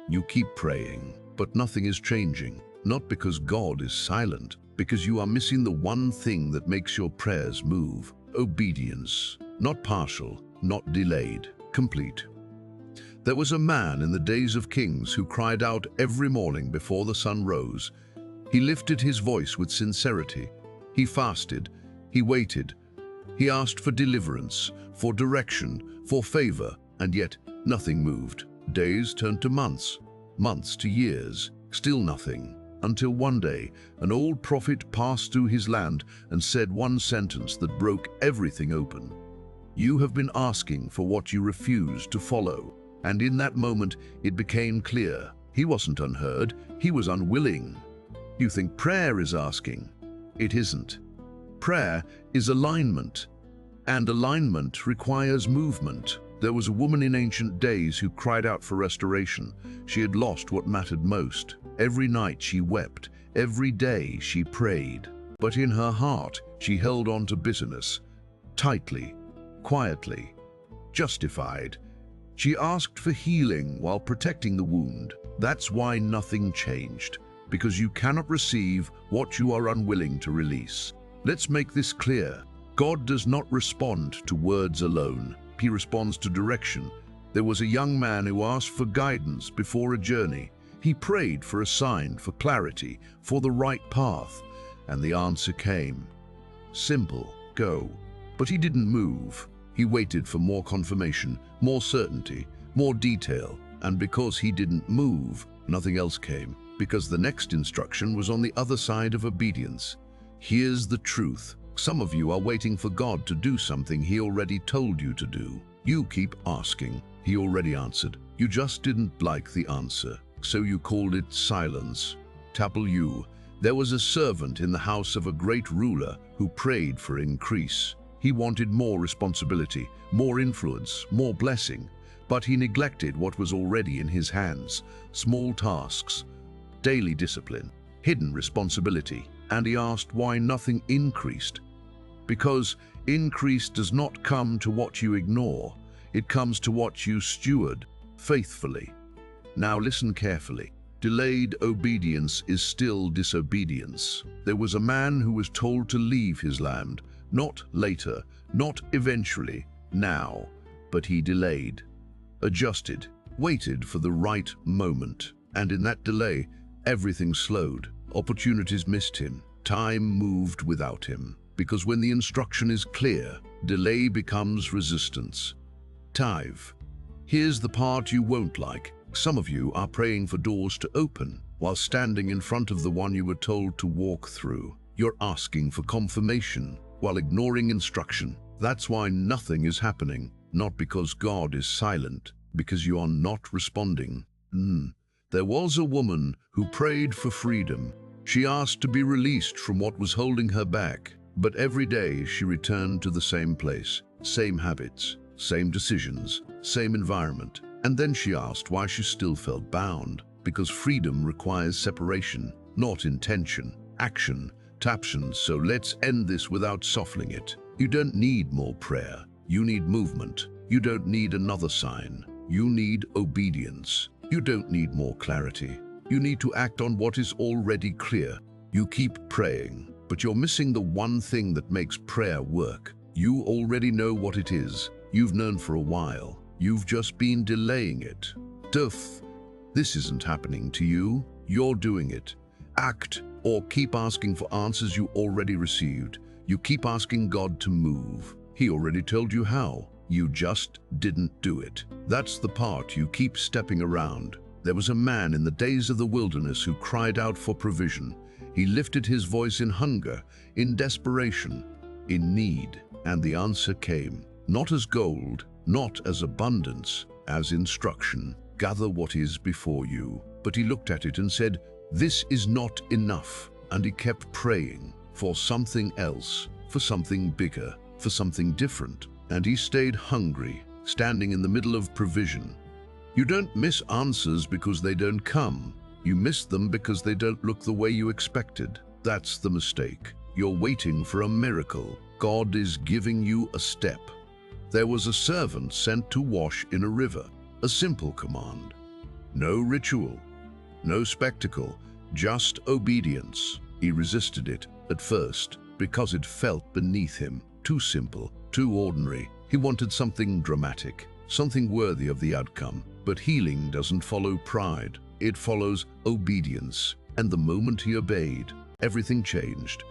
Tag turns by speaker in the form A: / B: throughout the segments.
A: You keep praying, but nothing is changing. Not because God is silent, because you are missing the one thing that makes your prayers move. Obedience. Not partial, not delayed, complete. There was a man in the days of kings who cried out every morning before the sun rose. He lifted his voice with sincerity. He fasted. He waited. He asked for deliverance, for direction, for favor, and yet nothing moved. Days turned to months, months to years, still nothing. Until one day, an old prophet passed through his land and said one sentence that broke everything open. You have been asking for what you refuse to follow. And in that moment, it became clear. He wasn't unheard, he was unwilling. You think prayer is asking. It isn't. Prayer is alignment, and alignment requires movement. There was a woman in ancient days who cried out for restoration. She had lost what mattered most. Every night she wept, every day she prayed. But in her heart, she held on to bitterness, tightly, quietly, justified. She asked for healing while protecting the wound. That's why nothing changed, because you cannot receive what you are unwilling to release. Let's make this clear. God does not respond to words alone. He responds to direction. There was a young man who asked for guidance before a journey. He prayed for a sign, for clarity, for the right path, and the answer came. Simple, go. But he didn't move. He waited for more confirmation, more certainty, more detail, and because he didn't move, nothing else came, because the next instruction was on the other side of obedience. Here's the truth. Some of you are waiting for God to do something He already told you to do. You keep asking. He already answered. You just didn't like the answer, so you called it silence. You. There was a servant in the house of a great ruler who prayed for increase. He wanted more responsibility, more influence, more blessing, but he neglected what was already in his hands: small tasks, daily discipline, hidden responsibility. And he asked why nothing increased. Because increase does not come to what you ignore, it comes to what you steward faithfully. Now listen carefully. Delayed obedience is still disobedience. There was a man who was told to leave his land, not later, not eventually, now, but he delayed, adjusted, waited for the right moment. And in that delay, everything slowed. Opportunities missed him. Time moved without him. Because when the instruction is clear, delay becomes resistance. Here's the part you won't like. Some of you are praying for doors to open while standing in front of the one you were told to walk through. You're asking for confirmation while ignoring instruction. That's why nothing is happening. Not because God is silent, because you are not responding. There was a woman who prayed for freedom. She asked to be released from what was holding her back. But every day she returned to the same place, same habits, same decisions, same environment. And then she asked why she still felt bound. Because freedom requires separation, not intention, action, taptions. So let's end this without softening it. You don't need more prayer. You need movement. You don't need another sign. You need obedience. You don't need more clarity. You need to act on what is already clear. You keep praying, but you're missing the one thing that makes prayer work. You already know what it is. You've known for a while. You've just been delaying it. This isn't happening to you. You're doing it. Act or keep asking for answers you already received. You keep asking God to move. He already told you how. You just didn't do it. That's the part you keep stepping around. There was a man in the days of the wilderness who cried out for provision. He lifted his voice in hunger, in desperation, in need. And the answer came, not as gold, not as abundance, as instruction. Gather what is before you. But he looked at it and said, this is not enough. And he kept praying for something else, for something bigger, for something different. And he stayed hungry, standing in the middle of provision. You don't miss answers because they don't come. You miss them because they don't look the way you expected. That's the mistake. You're waiting for a miracle. God is giving you a step. There was a servant sent to wash in a river. A simple command. No ritual, no spectacle, just obedience. He resisted it at first because it felt beneath him, too simple, too ordinary. He wanted something dramatic, something worthy of the outcome. But healing doesn't follow pride. It follows obedience. And the moment he obeyed, everything changed.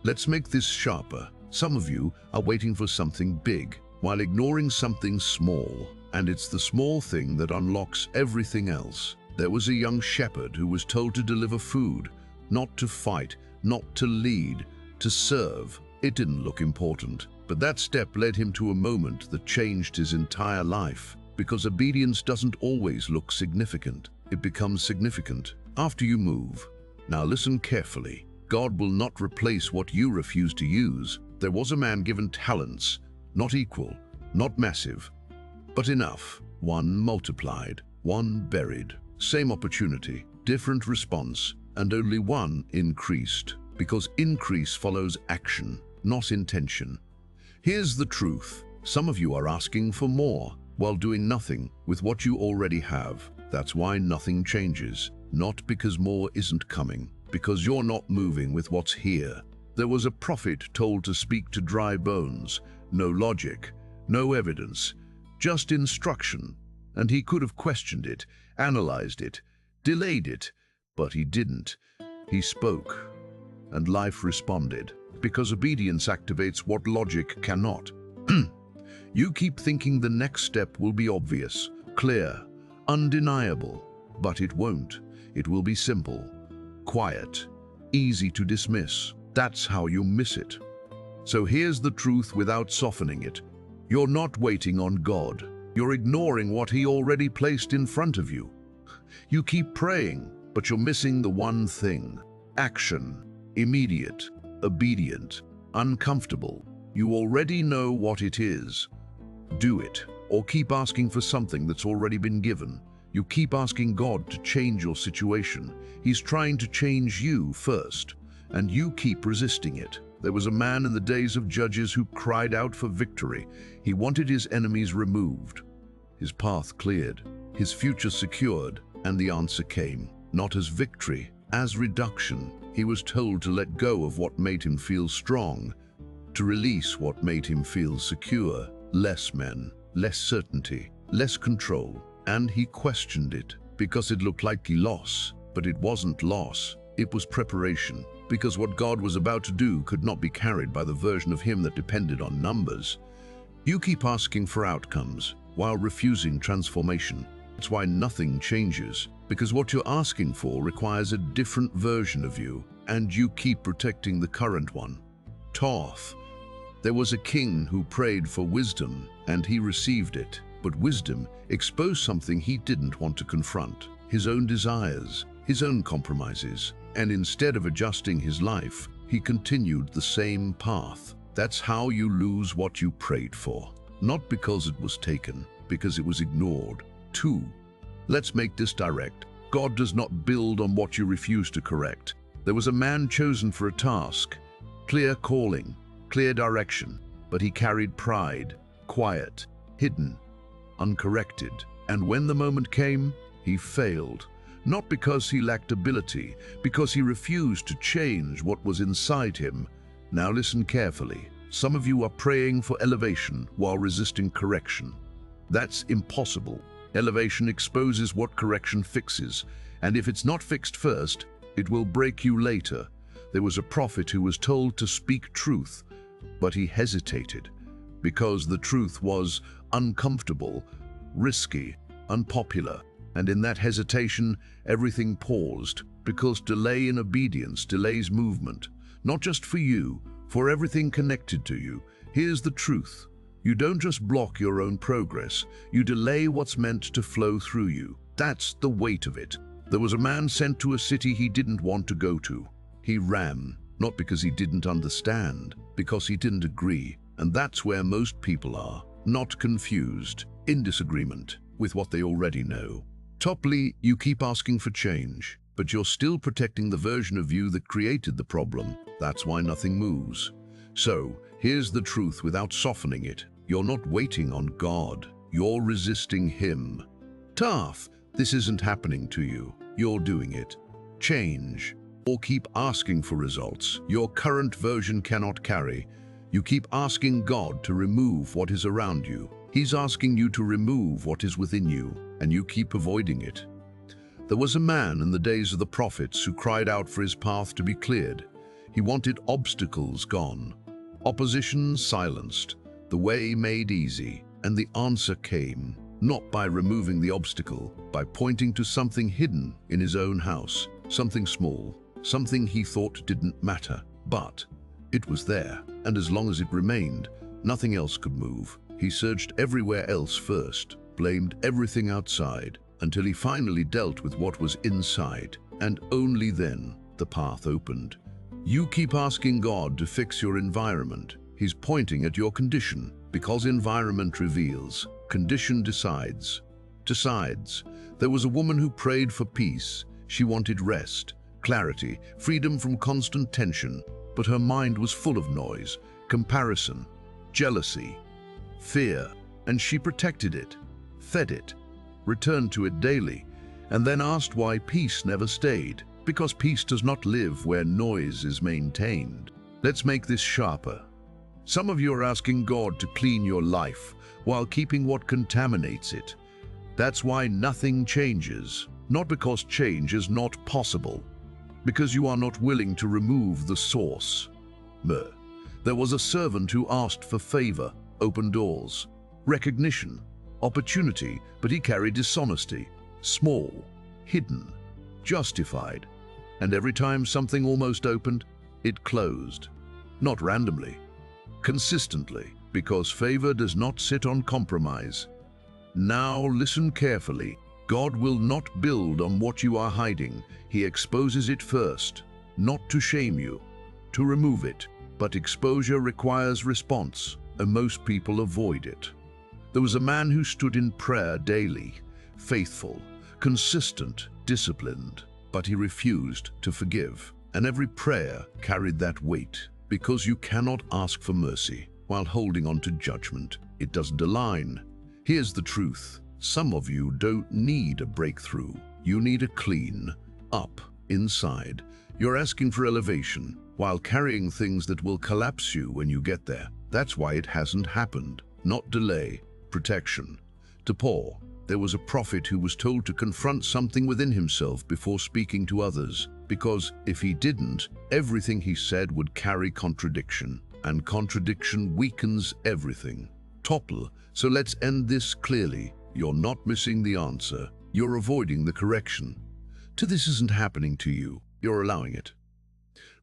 A: Let's make this sharper. Some of you are waiting for something big while ignoring something small. And it's the small thing that unlocks everything else. There was a young shepherd who was told to deliver food, not to fight, not to lead, to serve. It didn't look important, but that step led him to a moment that changed his entire life. Because obedience doesn't always look significant. It becomes significant after you move. Now listen carefully. God will not replace what you refuse to use. There was a man given talents, not equal, not massive, but enough. One multiplied, one buried. Same opportunity, different response, and only one increased. Because increase follows action, not intention. Here's the truth. Some of you are asking for more while doing nothing with what you already have. That's why nothing changes. Not because more isn't coming, because you're not moving with what's here. There was a prophet told to speak to dry bones. No logic, no evidence, just instruction. And he could have questioned it, analyzed it, delayed it, but he didn't. He spoke, and life responded. Because obedience activates what logic cannot. You keep thinking the next step will be obvious, clear, undeniable, but it won't. It will be simple, quiet, easy to dismiss. That's how you miss it. So here's the truth without softening it. You're not waiting on God. You're ignoring what He already placed in front of you. You keep praying, but you're missing the one thing. Action. Immediate. Obedient. Uncomfortable. You already know what it is. Do it, or keep asking for something that's already been given. You keep asking God to change your situation. He's trying to change you first, and you keep resisting it. There was a man in the days of Judges who cried out for victory. He wanted his enemies removed, his path cleared, his future secured, and the answer came, not as victory, as reduction. He was told to let go of what made him feel strong, to release what made him feel secure. Less men, less certainty, less control. And he questioned it because it looked like loss, but it wasn't loss. It was preparation, because what God was about to do could not be carried by the version of him that depended on numbers. You keep asking for outcomes while refusing transformation. That's why nothing changes, because what you're asking for requires a different version of you, and you keep protecting the current one. Toth. There was a king who prayed for wisdom, and he received it. But wisdom exposed something he didn't want to confront, his own desires, his own compromises. And instead of adjusting his life, he continued the same path. That's how you lose what you prayed for. Not because it was taken, because it was ignored. 2. Let's make this direct. God does not build on what you refuse to correct. There was a man chosen for a task, clear calling, clear direction, but he carried pride, quiet, hidden, uncorrected. And when the moment came, he failed. Not because he lacked ability, because he refused to change what was inside him. Now listen carefully. Some of you are praying for elevation while resisting correction. That's impossible. Elevation exposes what correction fixes, and if it's not fixed first, it will break you later. There was a prophet who was told to speak truth, but he hesitated because the truth was uncomfortable, risky, unpopular. And in that hesitation, everything paused, because delay in obedience delays movement, not just for you, for everything connected to you. Here's the truth. You don't just block your own progress, you delay what's meant to flow through you. That's the weight of it. There was a man sent to a city he didn't want to go to. He ran, not because he didn't understand, because he didn't agree. And that's where most people are, not confused, in disagreement with what they already know. Toply, you keep asking for change, but you're still protecting the version of you that created the problem. That's why nothing moves. So, here's the truth without softening it. You're not waiting on God, you're resisting Him. Tath, This isn't happening to you. You're doing it. Change. Or keep asking for results your current version cannot carry. You keep asking God to remove what is around you. He's asking you to remove what is within you, and you keep avoiding it. There was a man in the days of the prophets who cried out for his path to be cleared. He wanted obstacles gone, opposition silenced, the way made easy, and the answer came, not by removing the obstacle, by pointing to something hidden in his own house, something small, something he thought didn't matter, but it was there, and as long as it remained, nothing else could move. He searched everywhere else first, blamed everything outside, until he finally dealt with what was inside, and only then the path opened. You keep asking God to fix your environment. He's pointing at your condition, because environment reveals, condition decides. There was a woman who prayed for peace. She wanted rest, clarity, freedom from constant tension, but her mind was full of noise, comparison, jealousy, fear, and she protected it, fed it, returned to it daily, and then asked why peace never stayed, because peace does not live where noise is maintained. Let's make this sharper. Some of you are asking God to clean your life while keeping what contaminates it. That's why nothing changes, not because change is not possible, because you are not willing to remove the source. There was a servant who asked for favor, open doors, recognition, opportunity, but he carried dishonesty, small, hidden, justified. And every time something almost opened, it closed. Not randomly, consistently, because favor does not sit on compromise. Now listen carefully. God will not build on what you are hiding. He exposes it first, not to shame you, to remove it. But exposure requires response, and most people avoid it. There was a man who stood in prayer daily, faithful, consistent, disciplined, but he refused to forgive. And every prayer carried that weight, because you cannot ask for mercy while holding on to judgment. It doesn't align. Here's the truth. Some of you don't need a breakthrough. You need a clean up inside. You're asking for elevation while carrying things that will collapse you when you get there. That's why it hasn't happened. Not delay, protection. To Paul, there was a prophet who was told to confront something within himself before speaking to others, because if he didn't, everything he said would carry contradiction, and contradiction weakens everything. Topple. So let's end this clearly. You're not missing the answer. You're avoiding the correction. This isn't happening to you. You're allowing it.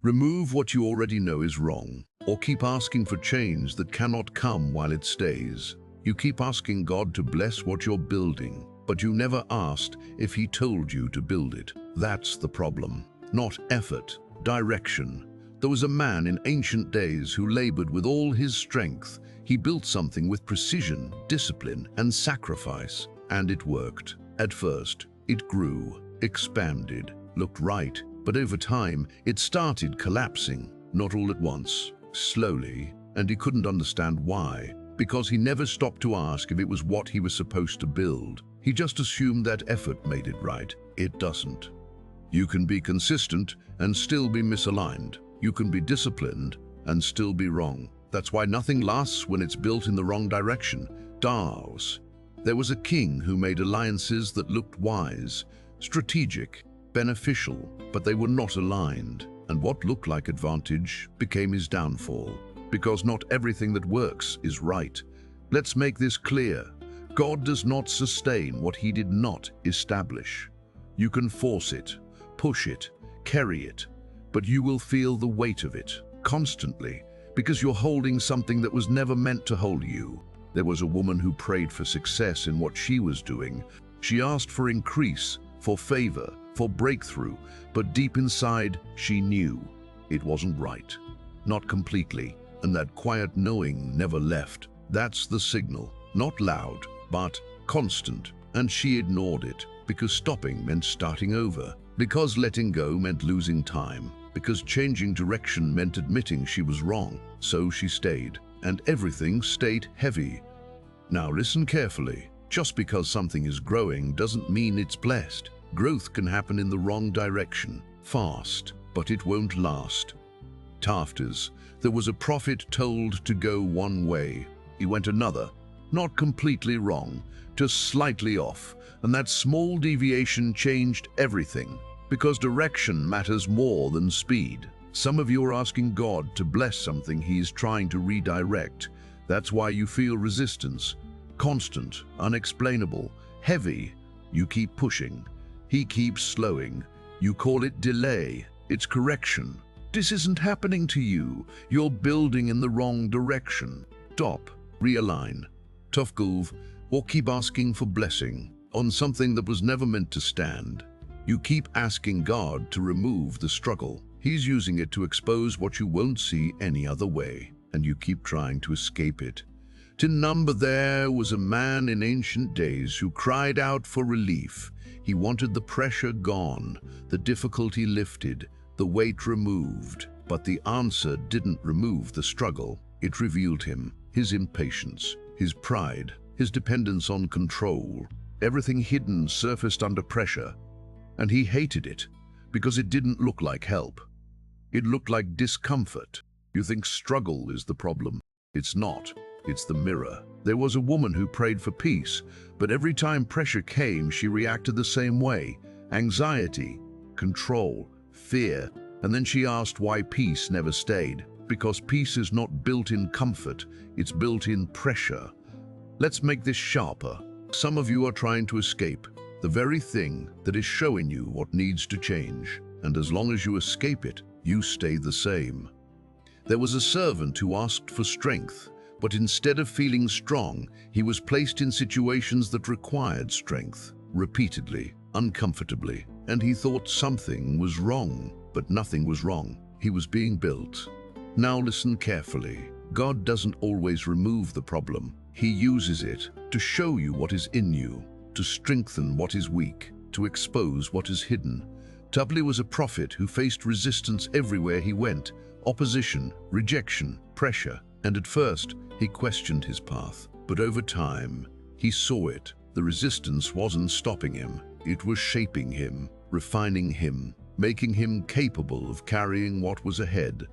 A: Remove what you already know is wrong, or keep asking for change that cannot come while it stays. You keep asking God to bless what you're building, but you never asked if He told you to build it. That's the problem. Not effort, direction. There was a man in ancient days who labored with all his strength. He built something with precision, discipline, and sacrifice, and it worked. At first, it grew, expanded, looked right, but over time, it started collapsing, not all at once, slowly, and he couldn't understand why, because he never stopped to ask if it was what he was supposed to build. He just assumed that effort made it right. It doesn't. You can be consistent and still be misaligned. You can be disciplined and still be wrong. That's why nothing lasts when it's built in the wrong direction. Davos. There was a king who made alliances that looked wise, strategic, beneficial, but they were not aligned. And what looked like advantage became his downfall. Because not everything that works is right. Let's make this clear. God does not sustain what He did not establish. You can force it, push it, carry it, but you will feel the weight of it constantly, because you're holding something that was never meant to hold you. There was a woman who prayed for success in what she was doing. She asked for increase, for favor, for breakthrough, but deep inside, she knew it wasn't right. Not completely, and that quiet knowing never left. That's the signal. Not loud, but constant. And she ignored it, because stopping meant starting over, because letting go meant losing time, because changing direction meant admitting she was wrong. So she stayed, and everything stayed heavy. Now listen carefully. Just because something is growing doesn't mean it's blessed. Growth can happen in the wrong direction, fast, but it won't last. Tafters, there was a prophet told to go one way. He went another, not completely wrong, just slightly off, and that small deviation changed everything, because direction matters more than speed. Some of you are asking God to bless something He is trying to redirect. That's why you feel resistance. Constant, unexplainable, heavy. You keep pushing. He keeps slowing. You call it delay. It's correction. This isn't happening to you. You're building in the wrong direction. Stop. Realign. Tough groove, or keep asking for blessing on something that was never meant to stand. You keep asking God to remove the struggle. He's using it to expose what you won't see any other way, and you keep trying to escape it. To number there was a man in ancient days who cried out for relief. He wanted the pressure gone, the difficulty lifted, the weight removed. But the answer didn't remove the struggle. It revealed him, his impatience, his pride, his dependence on control. Everything hidden surfaced under pressure, and he hated it because it didn't look like help. It looked like discomfort. You think struggle is the problem. It's not. It's the mirror. There was a woman who prayed for peace, but every time pressure came, she reacted the same way. Anxiety, control, fear, and then she asked why peace never stayed. Because peace is not built in comfort, it's built in pressure. Let's make this sharper. Some of you are trying to escape the very thing that is showing you what needs to change. And as long as you escape it, you stay the same. There was a servant who asked for strength, but instead of feeling strong, he was placed in situations that required strength, repeatedly, uncomfortably, and he thought something was wrong, but nothing was wrong. He was being built. Now listen carefully. God doesn't always remove the problem. He uses it to show you what is in you, to strengthen what is weak, to expose what is hidden. Tubli was a prophet who faced resistance everywhere he went, opposition, rejection, pressure, and at first he questioned his path. But over time, he saw it. The resistance wasn't stopping him. It was shaping him, refining him, making him capable of carrying what was ahead.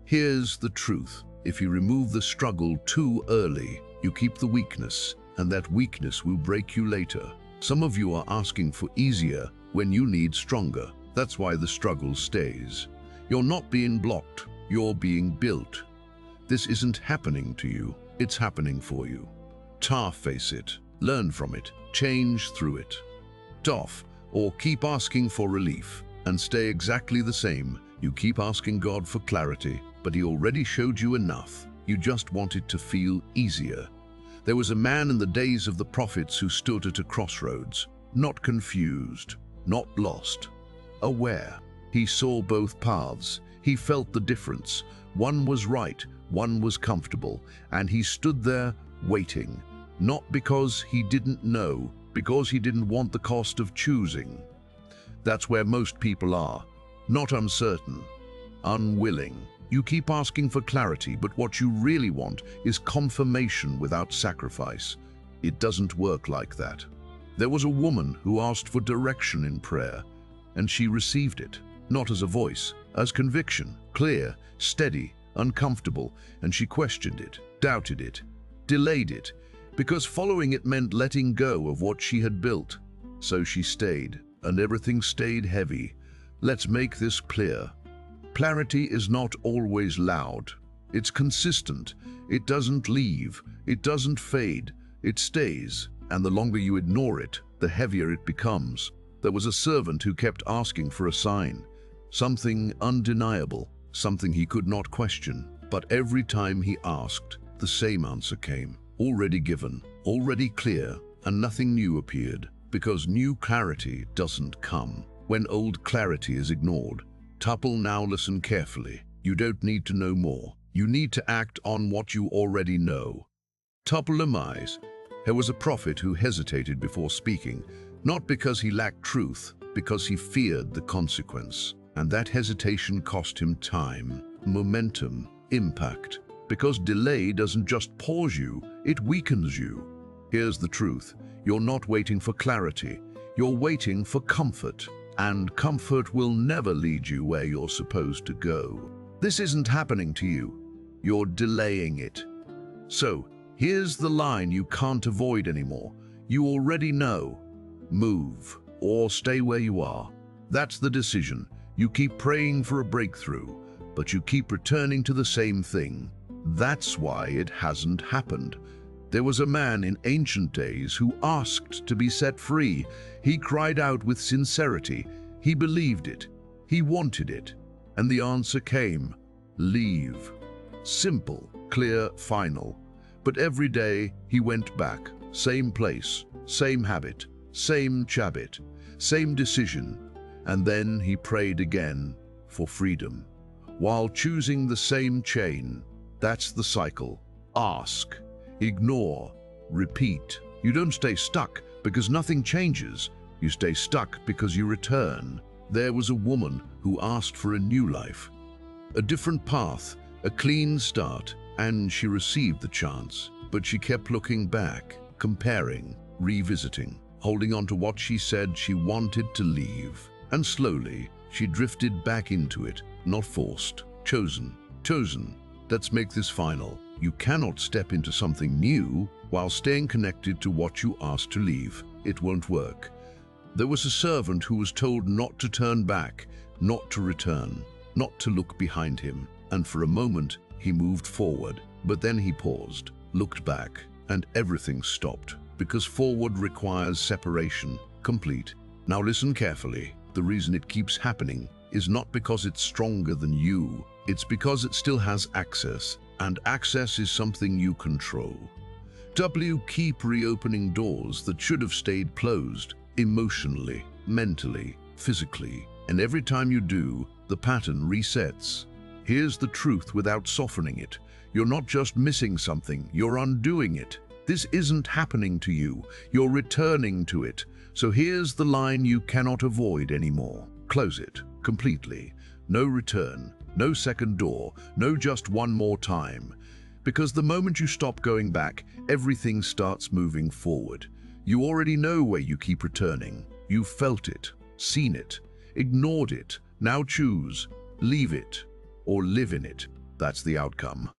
A: Here's the truth. If you remove the struggle too early, you keep the weakness, and that weakness will break you later. Some of you are asking for easier when you need stronger. That's why the struggle stays. You're not being blocked, you're being built. This isn't happening to you, it's happening for you. Face it, learn from it, change through it. Tough, or keep asking for relief, and stay exactly the same. You keep asking God for clarity, but He already showed you enough. You just want it to feel easier. There was a man in the days of the prophets who stood at a crossroads, not confused, not lost, aware. He saw both paths. He felt the difference. One was right, one was comfortable, and he stood there waiting, not because he didn't know, because he didn't want the cost of choosing. That's where most people are, not uncertain, unwilling. You keep asking for clarity, but what you really want is confirmation without sacrifice. It doesn't work like that. There was a woman who asked for direction in prayer, and she received it, not as a voice, as conviction, clear, steady, uncomfortable, and she questioned it, doubted it, delayed it, because following it meant letting go of what she had built. So she stayed, and everything stayed heavy. Let's make this clear. Clarity is not always loud. It's consistent. It doesn't leave. It doesn't fade. It stays, and the longer you ignore it, the heavier it becomes. There was a servant who kept asking for a sign, something undeniable, something he could not question. But every time he asked, the same answer came, already given, already clear, and nothing new appeared, because new clarity doesn't come when old clarity is ignored. Tuple, now listen carefully. You don't need to know more. You need to act on what you already know. Tuple Lemais. There was a prophet who hesitated before speaking, not because he lacked truth, because he feared the consequence. And that hesitation cost him time, momentum, impact. Because delay doesn't just pause you, it weakens you. Here's the truth. You're not waiting for clarity. You're waiting for comfort. And comfort will never lead you where you're supposed to go. This isn't happening to you. You're delaying it. So, here's the line you can't avoid anymore. You already know. Move or stay where you are. That's the decision. You keep praying for a breakthrough, but you keep returning to the same thing. That's why it hasn't happened. There was a man in ancient days who asked to be set free. He cried out with sincerity. He believed it. He wanted it. And the answer came, leave. Simple, clear, final. But every day he went back. Same place, same habit, same chabit, same decision. And then he prayed again for freedom. While choosing the same chain, that's the cycle. Ask. Ignore, repeat. You don't stay stuck because nothing changes. You stay stuck because you return. There was a woman who asked for a new life, a different path, a clean start, and she received the chance. But she kept looking back, comparing, revisiting, holding on to what she said she wanted to leave. And slowly, she drifted back into it, not forced, chosen. Let's make this final. You cannot step into something new while staying connected to what you asked to leave. It won't work. There was a servant who was told not to turn back, not to return, not to look behind him. And for a moment, he moved forward. But then he paused, looked back, and everything stopped. Because forward requires separation, complete. Now listen carefully. The reason it keeps happening is not because it's stronger than you. It's because it still has access. And access is something you control. Keep reopening doors that should have stayed closed, emotionally, mentally, physically. And every time you do, the pattern resets. Here's the truth without softening it. You're not just missing something, you're undoing it. This isn't happening to you, you're returning to it. So here's the line you cannot avoid anymore. Close it, completely. No return. No second door, no just one more time. Because the moment you stop going back, everything starts moving forward. You already know where you keep returning. You've felt it, seen it, ignored it. Now choose, leave it, or live in it. That's the outcome.